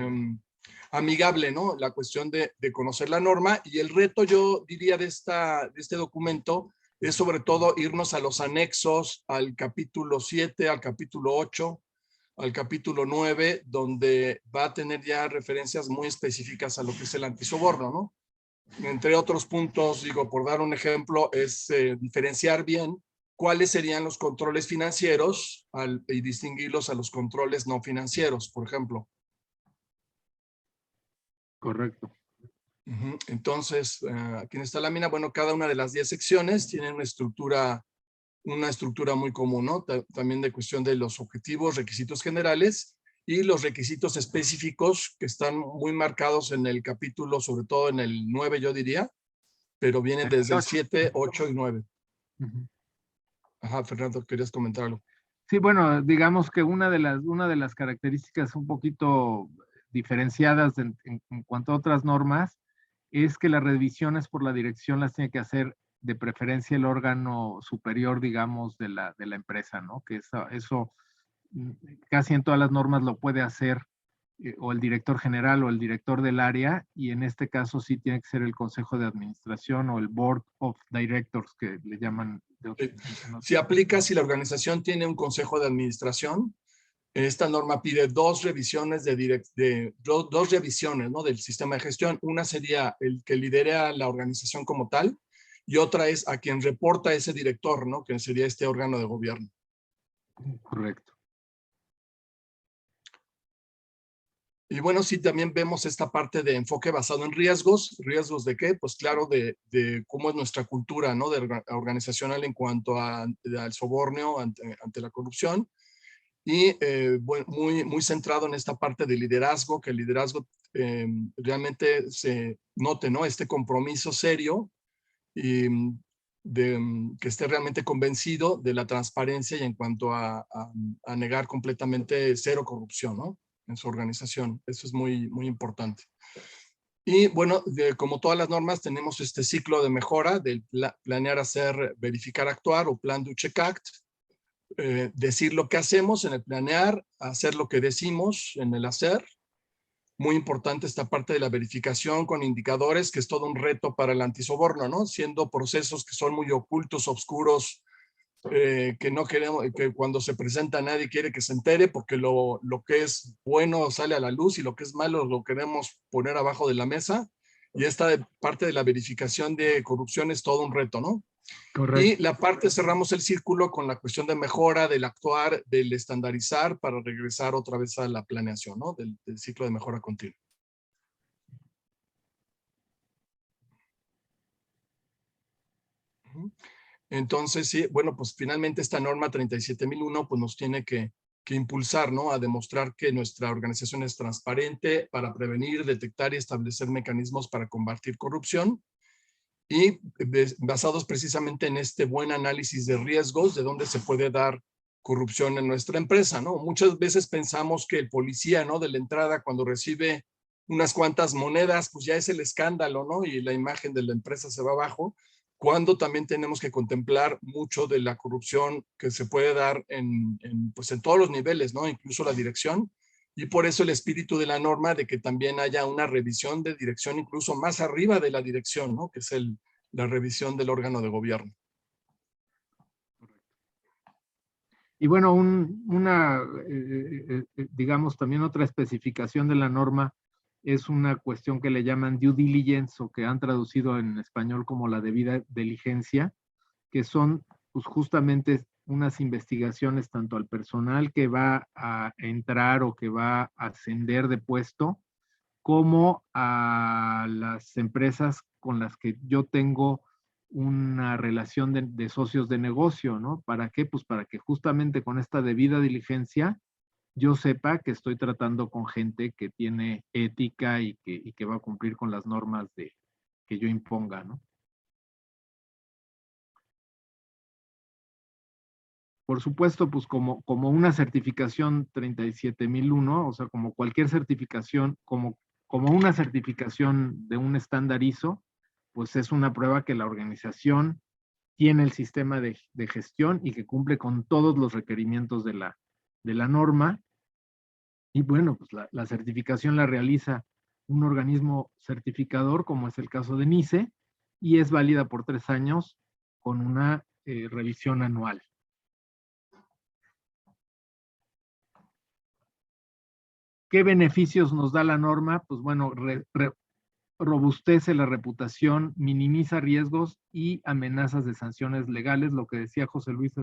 amigable, ¿no? La cuestión de conocer la norma, y el reto, yo diría, de este documento es sobre todo irnos a los anexos, al capítulo 7, al capítulo 8, al capítulo 9, donde va a tener ya referencias muy específicas a lo que es el antisoborno, ¿no? Entre otros puntos, digo, por dar un ejemplo, es diferenciar bien cuáles serían los controles financieros y distinguirlos a los controles no financieros, por ejemplo. Correcto. Entonces, aquí en esta lámina, bueno, cada una de las 10 secciones tiene una estructura muy común, ¿no? También de cuestión de los objetivos, requisitos generales y los requisitos específicos que están muy marcados en el capítulo, sobre todo en el 9, yo diría, pero vienen desde el 7, 8 y 9. Ajá, Fernando, ¿querías comentar algo? Sí, bueno, digamos que una de las características un poquito diferenciadas en cuanto a otras normas es que las revisiones por la dirección las tiene que hacer de preferencia el órgano superior, digamos, de la empresa, ¿no? Que eso casi en todas las normas lo puede hacer o el director general o el director del área, y en este caso sí tiene que ser el consejo de administración o el board of directors, que le llaman. Si aplica, si la organización tiene un consejo de administración, esta norma pide dos revisiones, dos revisiones, ¿no? Del sistema de gestión. Una sería el que lidere a la organización como tal, y otra es a quien reporta ese director, ¿no? Que sería este órgano de gobierno. Correcto. Y bueno, sí, también vemos esta parte de enfoque basado en riesgos. ¿Riesgos de qué? Pues claro, de cómo es nuestra cultura, ¿no? Organizacional en cuanto al soborno ante la corrupción. Y bueno, muy centrado en esta parte de liderazgo, que el liderazgo realmente se note, ¿no? Este compromiso serio y que esté realmente convencido de la transparencia y en cuanto a negar completamente cero corrupción, ¿no? En su organización. Eso es muy importante. Y bueno, como todas las normas, tenemos este ciclo de mejora del planear, hacer, verificar, actuar o plan do check act. Decir lo que hacemos en el planear, hacer lo que decimos en el hacer. Muy importante esta parte de la verificación con indicadores, que es todo un reto para el antisoborno, ¿no? Siendo procesos que son muy ocultos, oscuros, que no queremos, que cuando se presenta nadie quiere que se entere, porque lo que es bueno sale a la luz y lo que es malo lo queremos poner abajo de la mesa. Y esta parte de la verificación de corrupción es todo un reto, ¿no? Correcto. Y la parte, cerramos el círculo con la cuestión de mejora, del actuar, del estandarizar, para regresar otra vez a la planeación, ¿no? Del ciclo de mejora continua. Entonces, sí, bueno, pues finalmente esta norma 37001 pues nos tiene que impulsar, ¿no? A demostrar que nuestra organización es transparente para prevenir, detectar y establecer mecanismos para combatir corrupción, y basados precisamente en este buen análisis de riesgos de dónde se puede dar corrupción en nuestra empresa, ¿no? Muchas veces pensamos que el policía, ¿no? De la entrada, cuando recibe unas cuantas monedas, pues ya es el escándalo, ¿no? Y la imagen de la empresa se va abajo, cuando también tenemos que contemplar mucho de la corrupción que se puede dar pues en todos los niveles, ¿no? Incluso la dirección. Y por eso el espíritu de la norma de que también haya una revisión de dirección incluso más arriba de la dirección, ¿no? Que es la revisión del órgano de gobierno. Y bueno, digamos, también otra especificación de la norma es una cuestión que le llaman due diligence, o que han traducido en español como la debida diligencia, que son pues justamente unas investigaciones tanto al personal que va a entrar o que va a ascender de puesto, como a las empresas con las que yo tengo una relación de socios de negocio, ¿no? ¿Para qué? Pues para que justamente con esta debida diligencia yo sepa que estoy tratando con gente que tiene ética y que va a cumplir con las normas que yo imponga, ¿no? Por supuesto, pues como una certificación 37001, o sea, como cualquier certificación, como una certificación de un estándar ISO, pues es una prueba que la organización tiene el sistema de gestión y que cumple con todos los requerimientos de la norma. Y bueno, pues la certificación la realiza un organismo certificador, como es el caso de NICE, y es válida por 3 años con una revisión anual. ¿Qué beneficios nos da la norma? Pues bueno, robustece la reputación, minimiza riesgos y amenazas de sanciones legales, lo que decía José Luis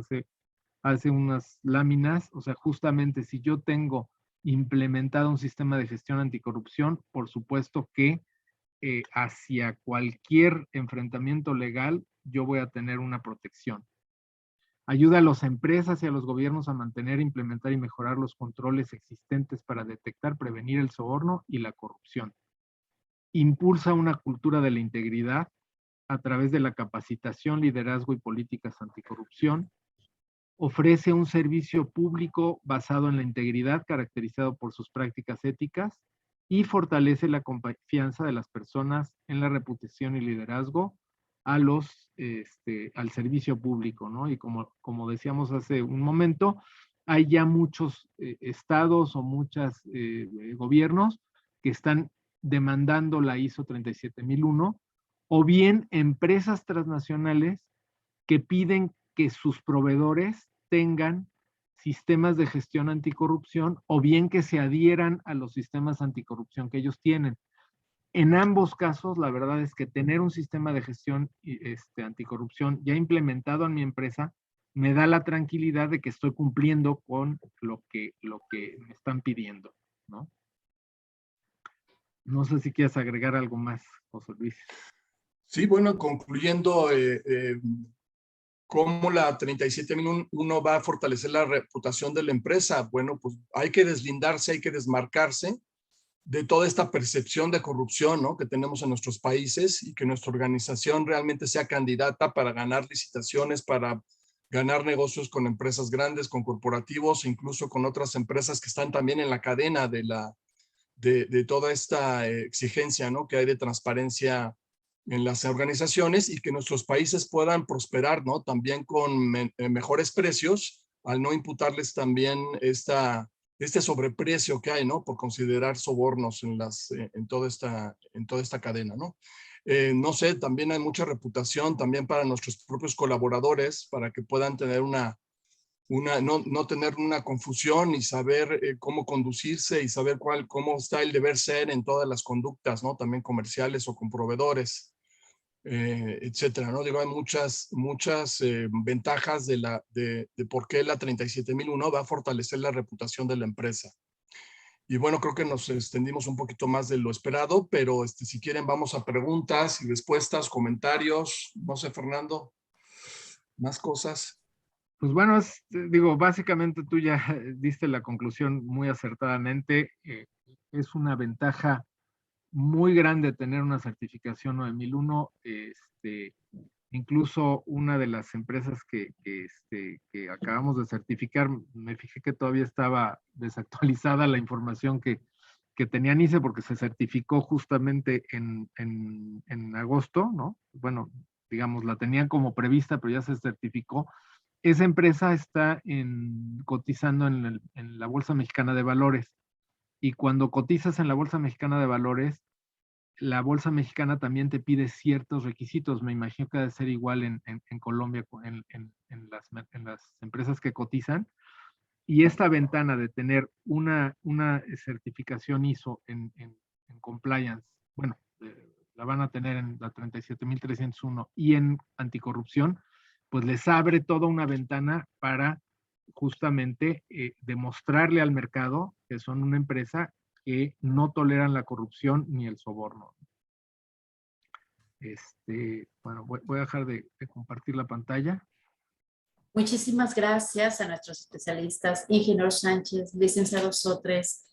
hace unas láminas. O sea, justamente si yo tengo implementado un sistema de gestión anticorrupción, por supuesto que hacia cualquier enfrentamiento legal yo voy a tener una protección. Ayuda a las empresas y a los gobiernos a mantener, implementar y mejorar los controles existentes para detectar, prevenir el soborno y la corrupción. Impulsa una cultura de la integridad a través de la capacitación, liderazgo y políticas anticorrupción. Ofrece un servicio público basado en la integridad, caracterizado por sus prácticas éticas, y fortalece la confianza de las personas en la reputación y liderazgo al servicio público, ¿no? Y como decíamos hace un momento, hay ya muchos estados o muchos gobiernos que están demandando la ISO 37001, o bien empresas transnacionales que piden que sus proveedores tengan sistemas de gestión anticorrupción, o bien que se adhieran a los sistemas anticorrupción que ellos tienen. En ambos casos, la verdad es que tener un sistema de gestión anticorrupción ya implementado en mi empresa me da la tranquilidad de que estoy cumpliendo con lo que me están pidiendo, ¿no? No sé si quieres agregar algo más, José Luis. Sí, bueno, concluyendo, ¿cómo la 37001 va a fortalecer la reputación de la empresa? Bueno, pues hay que deslindarse, hay que desmarcarse de toda esta percepción de corrupción, ¿no?, que tenemos en nuestros países, y que nuestra organización realmente sea candidata para ganar licitaciones, para ganar negocios con empresas grandes, con corporativos, incluso con otras empresas que están también en la cadena de toda esta exigencia, ¿no?, que hay de transparencia en las organizaciones, y que nuestros países puedan prosperar, ¿no?, también con mejores precios, al no imputarles también este sobreprecio que hay, ¿no?, por considerar sobornos en toda esta cadena, ¿no? No sé, también hay mucha reputación también para nuestros propios colaboradores, para que puedan tener no tener una confusión, y saber cómo conducirse, y saber cómo está el deber ser en todas las conductas, ¿no?, también comerciales o con proveedores, etcétera, ¿no? Digo, hay muchas ventajas de por qué la 37001 va a fortalecer la reputación de la empresa. Y bueno, creo que nos extendimos un poquito más de lo esperado, pero si quieren vamos a preguntas y respuestas, comentarios. No sé, Fernando, más cosas. Pues bueno, digo, básicamente tú ya diste la conclusión muy acertadamente. Es una ventaja muy grande tener una certificación 9001. Incluso una de las empresas que acabamos de certificar, me fijé que todavía estaba desactualizada la información que tenía NICE, porque se certificó justamente en agosto, ¿no? Bueno, digamos, la tenían como prevista, pero ya se certificó. Esa empresa está cotizando en la Bolsa Mexicana de Valores. Y cuando cotizas en la Bolsa Mexicana de Valores, la Bolsa Mexicana también te pide ciertos requisitos. Me imagino que debe ser igual en Colombia, en las empresas que cotizan. Y esta ventana de tener una certificación ISO en compliance, bueno, la van a tener en la 37301 y en anticorrupción, pues les abre toda una ventana para justamente demostrarle al mercado que son una empresa que no toleran la corrupción ni el soborno. Bueno, voy a dejar de compartir la pantalla. Muchísimas gracias a nuestros especialistas, ingeniero Sánchez, licenciado Sotres.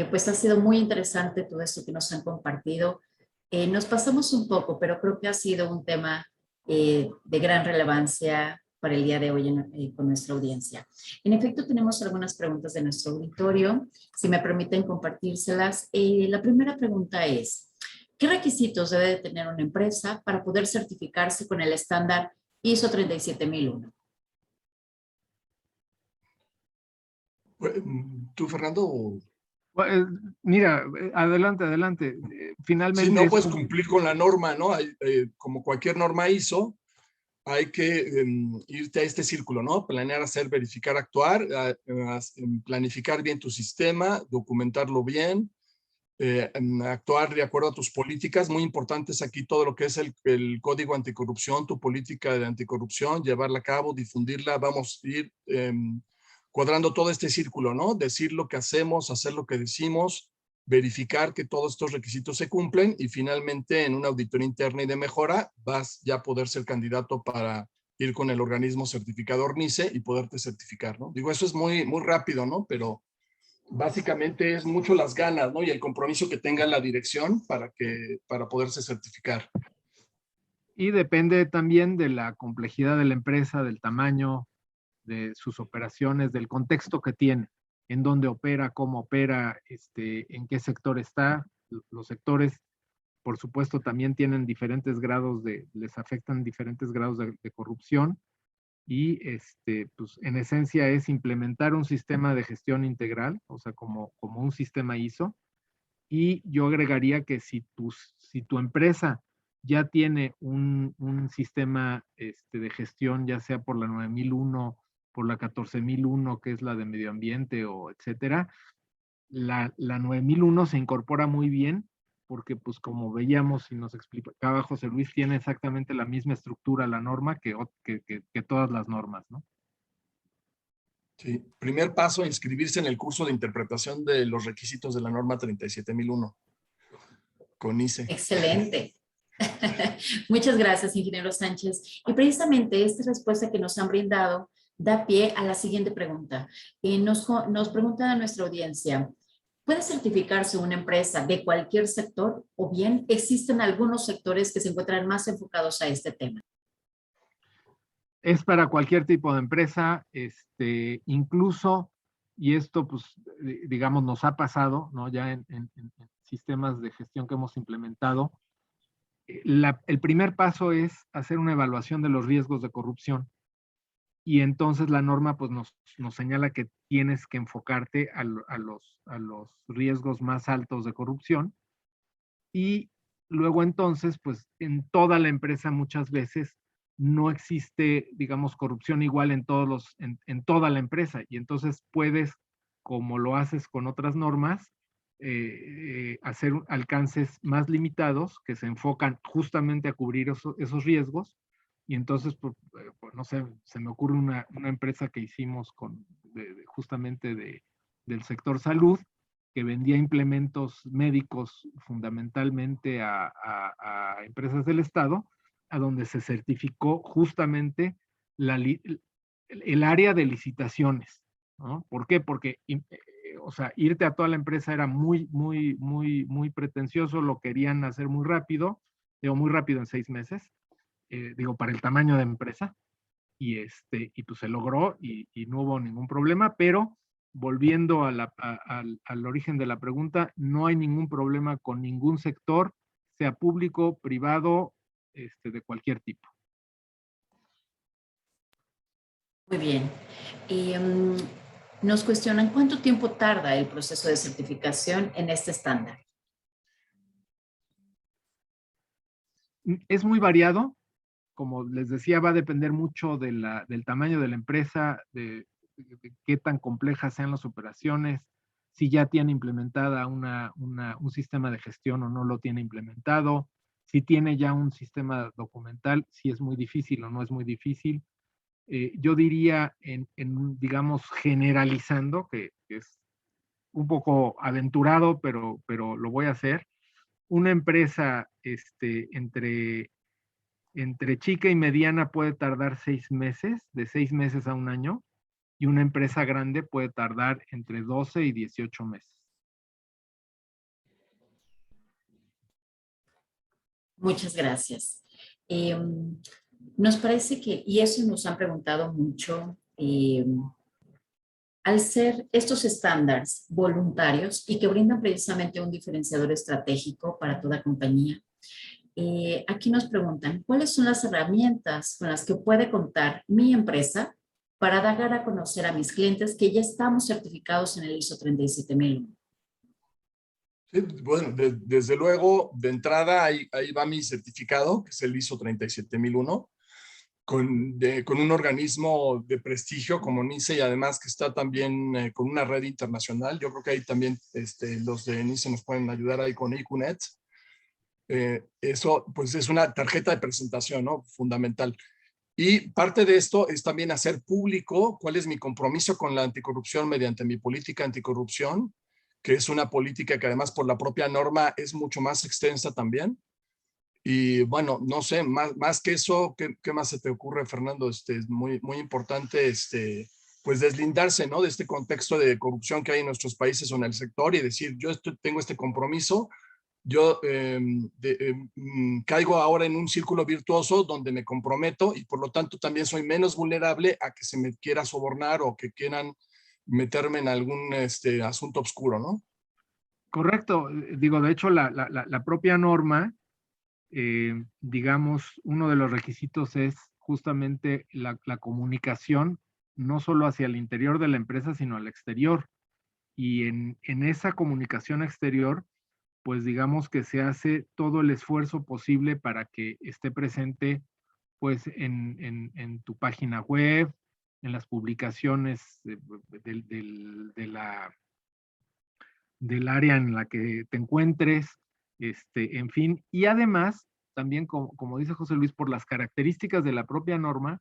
Pues ha sido muy interesante todo esto que nos han compartido. Nos pasamos un poco, pero creo que ha sido un tema de gran relevancia para el día de hoy con nuestra audiencia. En efecto, tenemos algunas preguntas de nuestro auditorio. Si me permiten compartírselas. La primera pregunta es, ¿qué requisitos debe de tener una empresa para poder certificarse con el estándar ISO 37001? ¿Tú, Fernando? Mira, adelante. Finalmente. Sí, no puedes cumplir con la norma, ¿no? Como cualquier norma ISO, hay que irte a este círculo, ¿no? Planear, hacer, verificar, actuar, planificar bien tu sistema, documentarlo bien, actuar de acuerdo a tus políticas. Muy importantes aquí todo lo que es el código anticorrupción, tu política de anticorrupción, llevarla a cabo, difundirla. Vamos a ir cuadrando todo este círculo, ¿no? Decir lo que hacemos, hacer lo que decimos, verificar que todos estos requisitos se cumplen, y finalmente en una auditoría interna y de mejora vas ya a poder ser candidato para ir con el organismo certificador NICE y poderte certificar, ¿no? Digo, eso es muy rápido, ¿no? Pero básicamente es mucho las ganas, ¿no? Y el compromiso que tenga la dirección para poderse certificar. Y depende también de la complejidad de la empresa, del tamaño, de sus operaciones, del contexto que tiene, en dónde opera, cómo opera, en qué sector está. Los sectores, por supuesto, también tienen diferentes grados les afectan diferentes grados de corrupción. Y pues en esencia es implementar un sistema de gestión integral, o sea, como un sistema ISO. Y yo agregaría que si tu empresa ya tiene un sistema de gestión, ya sea por la 9001, por la 14001, que es la de medio ambiente, o etcétera, la 9001 se incorpora muy bien, porque pues como veíamos y nos explicaba José Luis, tiene exactamente la misma estructura la norma que todas las normas, ¿no? Sí. Primer paso, inscribirse en el curso de interpretación de los requisitos de la norma 37001. con ICE. Excelente. Muchas gracias, ingeniero Sánchez. Y precisamente esta respuesta que nos han brindado da pie a la siguiente pregunta. Nos pregunta nuestra audiencia, ¿puede certificarse una empresa de cualquier sector o bien existen algunos sectores que se encuentran más enfocados a este tema? Es para cualquier tipo de empresa, incluso, y esto pues digamos nos ha pasado, ¿no? Ya en sistemas de gestión que hemos implementado, el primer paso es hacer una evaluación de los riesgos de corrupción. Y entonces la norma pues nos señala que tienes que enfocarte a los riesgos más altos de corrupción. Y luego entonces pues en toda la empresa muchas veces no existe, digamos, corrupción igual en toda la empresa. Y entonces puedes, como lo haces con otras normas, hacer alcances más limitados que se enfocan justamente a cubrir esos riesgos. Y entonces, pues, no sé, se me ocurre una empresa que hicimos justamente del sector salud, que vendía implementos médicos fundamentalmente a empresas del Estado, a donde se certificó justamente el área de licitaciones, ¿no? ¿Por qué? Porque o sea, irte a toda la empresa era muy pretencioso, lo querían hacer muy rápido en 6 meses, para el tamaño de empresa, y pues se logró y no hubo ningún problema, pero volviendo al origen de la pregunta, no hay ningún problema con ningún sector, sea público, privado, de cualquier tipo. Muy bien. Nos cuestionan cuánto tiempo tarda el proceso de certificación en este estándar. Es muy variado. Como les decía, va a depender mucho del tamaño de la empresa, de qué tan complejas sean las operaciones, si ya tiene implementada un sistema de gestión o no lo tiene implementado, si tiene ya un sistema documental, si es muy difícil o no es muy difícil. Yo diría, digamos, generalizando, que es un poco aventurado, pero lo voy a hacer, una empresa entre chica y mediana puede tardar 6 meses, de 6 meses a 1 año, y una empresa grande puede tardar entre 12 y 18 meses. Muchas gracias. Nos parece que, y eso nos han preguntado mucho, al ser estos estándares voluntarios y que brindan precisamente un diferenciador estratégico para toda compañía, aquí nos preguntan, ¿cuáles son las herramientas con las que puede contar mi empresa para dar a conocer a mis clientes que ya estamos certificados en el ISO 37001? Sí, bueno, desde luego, de entrada, ahí va mi certificado, que es el ISO 37001, con un organismo de prestigio como NICE, y además que está también con una red internacional. Yo creo que ahí también los de NICE nos pueden ayudar ahí con ICUNET. Eso pues es una tarjeta de presentación, ¿no? Fundamental. Y parte de esto es también hacer público cuál es mi compromiso con la anticorrupción mediante mi política anticorrupción, que es una política que además por la propia norma es mucho más extensa también. Y bueno, no sé, más que eso, ¿qué más se te ocurre, Fernando? Es muy importante pues deslindarse, ¿no? De este contexto de corrupción que hay en nuestros países o en el sector, y decir, yo tengo este compromiso. Yo caigo ahora en un círculo virtuoso donde me comprometo, y por lo tanto también soy menos vulnerable a que se me quiera sobornar o que quieran meterme en algún asunto oscuro, ¿no? Correcto. Digo, de hecho, la propia norma, digamos, uno de los requisitos es justamente la comunicación, no solo hacia el interior de la empresa, sino al exterior. Y en esa comunicación exterior, pues digamos que se hace todo el esfuerzo posible para que esté presente pues en tu página web, en las publicaciones del área en la que te encuentres, en fin. Y además, también como dice José Luis, por las características de la propia norma,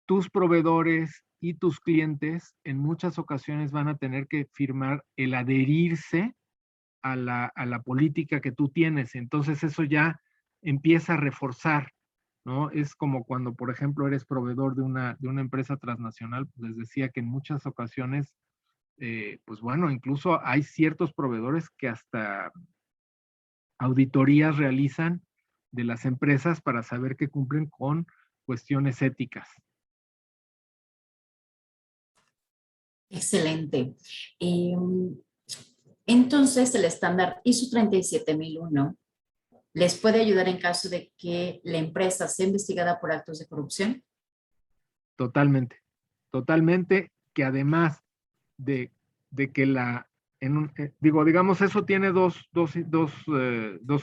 tus proveedores y tus clientes en muchas ocasiones van a tener que firmar el adherirse a la política que tú tienes. Entonces eso ya empieza a reforzar, ¿no? Es como cuando, por ejemplo, eres proveedor de una empresa transnacional, pues les decía que en muchas ocasiones, pues bueno, incluso hay ciertos proveedores que hasta auditorías realizan de las empresas para saber que cumplen con cuestiones éticas. Excelente. Entonces, el estándar ISO 37001 les puede ayudar en caso de que la empresa sea investigada por actos de corrupción. Totalmente, totalmente, que además de que digamos, eso tiene dos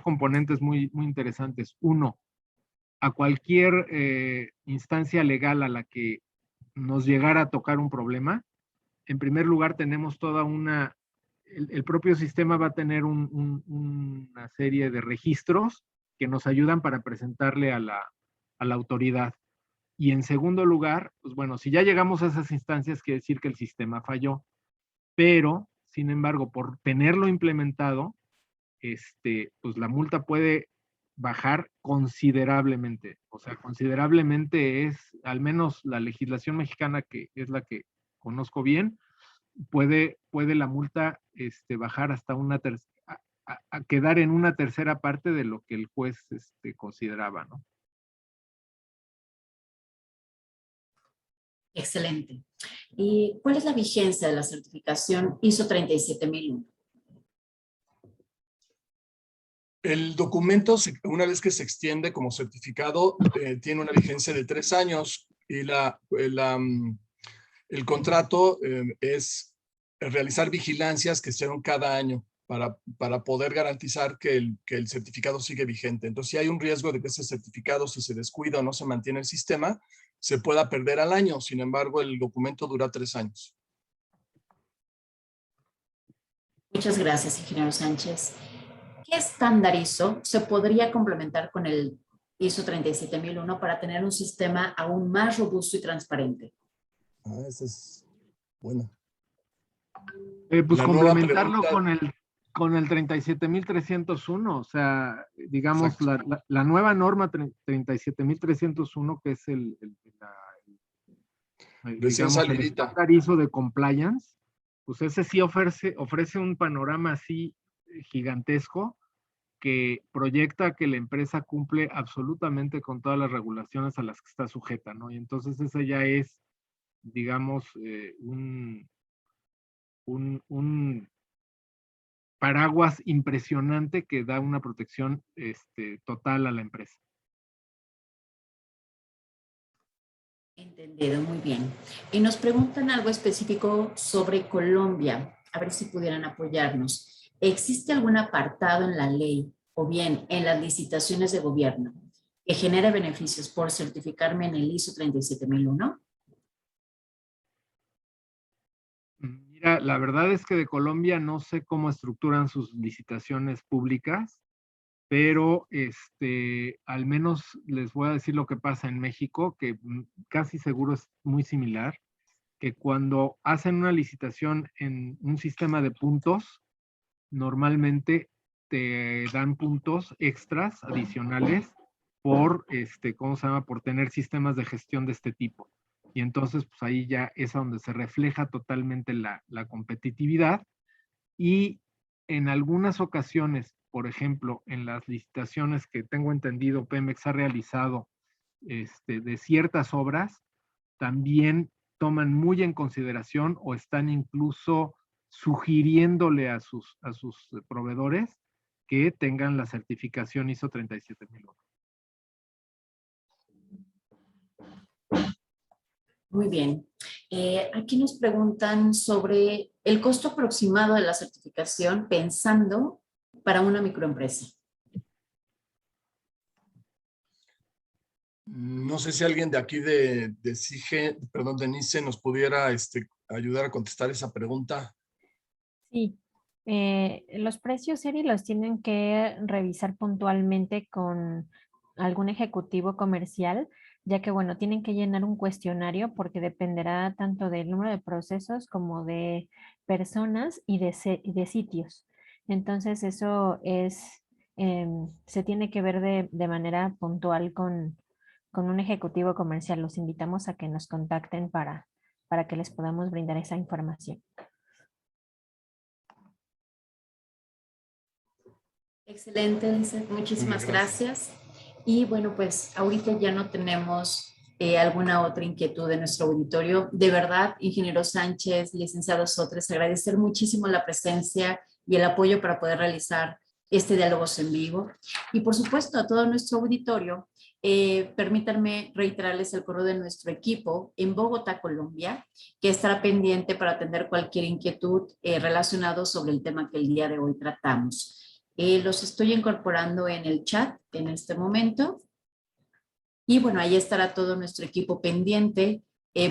componentes muy interesantes. Uno, a cualquier instancia legal a la que nos llegara a tocar un problema, en primer lugar tenemos el propio sistema va a tener una serie de registros que nos ayudan para presentarle a la autoridad. Y en segundo lugar, pues bueno, si ya llegamos a esas instancias, quiere decir que el sistema falló, pero, sin embargo, por tenerlo implementado, pues la multa puede bajar considerablemente. O sea, considerablemente es, al menos la legislación mexicana, que es la que conozco bien, puede la multa bajar hasta a quedar en una tercera parte de lo que el juez consideraba, ¿no? Excelente. ¿Y cuál es la vigencia de la certificación ISO 37001? El documento, una vez que se extiende como certificado, tiene una vigencia de 3 años y el contrato es realizar vigilancias que se dan cada año para poder garantizar que el certificado sigue vigente. Entonces, si hay un riesgo de que ese certificado, si se descuida o no se mantiene el sistema, se pueda perder al año. Sin embargo, el documento dura 3 años. Muchas gracias, ingeniero Sánchez. ¿Qué estándar ISO se podría complementar con el ISO 37001 para tener un sistema aún más robusto y transparente? Esa es buena. Pues La nueva complementarlo pregunta, con el 37301, o sea, digamos, la nueva norma 37301, que es recién digamos, el salidita. estándar ISO de compliance, pues ese sí ofrece un panorama así gigantesco que proyecta que la empresa cumple absolutamente con todas las regulaciones a las que está sujeta, ¿no? Y entonces ese ya es, digamos, un paraguas impresionante que da una protección total a la empresa. Entendido, muy bien. Y nos preguntan algo específico sobre Colombia, a ver si pudieran apoyarnos. ¿Existe algún apartado en la ley o bien en las licitaciones de gobierno que genere beneficios por certificarme en el ISO 37001? Mira, la verdad es que de Colombia no sé cómo estructuran sus licitaciones públicas, pero al menos les voy a decir lo que pasa en México, que casi seguro es muy similar, que cuando hacen una licitación en un sistema de puntos, normalmente te dan puntos extras adicionales por, ¿cómo se llama? Por tener sistemas de gestión de este tipo. Y entonces, pues ahí ya es donde se refleja totalmente la competitividad. Y en algunas ocasiones, por ejemplo, en las licitaciones que tengo entendido Pemex ha realizado de ciertas obras, también toman muy en consideración o están incluso sugiriéndole a sus proveedores que tengan la certificación ISO 37001. Muy bien. Aquí nos preguntan sobre el costo aproximado de la certificación pensando para una microempresa. No sé si alguien de aquí de CIGE, perdón, de NICE, nos pudiera ayudar a contestar esa pregunta. Sí, los precios, Eri, los tienen que revisar puntualmente con algún ejecutivo comercial, ya que, bueno, tienen que llenar un cuestionario porque dependerá tanto del número de procesos como de personas y de sitios. Entonces eso es, se tiene que ver de manera puntual con un ejecutivo comercial. Los invitamos a que nos contacten para que les podamos brindar esa información. Excelente, Lizeth. Muchísimas gracias. Y bueno, pues ahorita ya no tenemos alguna otra inquietud de nuestro auditorio. De verdad, ingeniero Sánchez, licenciado Sotres, agradecer muchísimo la presencia y el apoyo para poder realizar este diálogo en vivo. Y por supuesto, a todo nuestro auditorio, permítanme reiterarles el correo de nuestro equipo en Bogotá, Colombia, que estará pendiente para atender cualquier inquietud relacionada sobre el tema que el día de hoy tratamos. Los estoy incorporando en el chat en este momento. Y bueno, ahí estará todo nuestro equipo pendiente.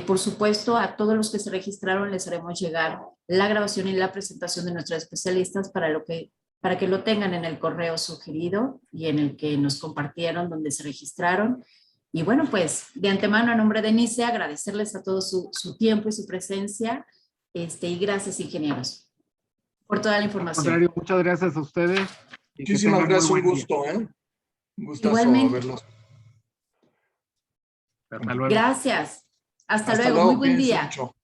Por supuesto, a todos los que se registraron les haremos llegar la grabación y la presentación de nuestros especialistas para que lo tengan en el correo sugerido y en el que nos compartieron donde se registraron. Y bueno, pues de antemano, a nombre de NICE, agradecerles a todos su tiempo y su presencia. Y gracias, ingenieros, por toda la información. Al contrario, muchas gracias a ustedes. Muchísimas gracias, un gusto, ¿eh? Un gustazo verlos. Hasta luego. Gracias. Hasta luego. Muy buen día. Mucho.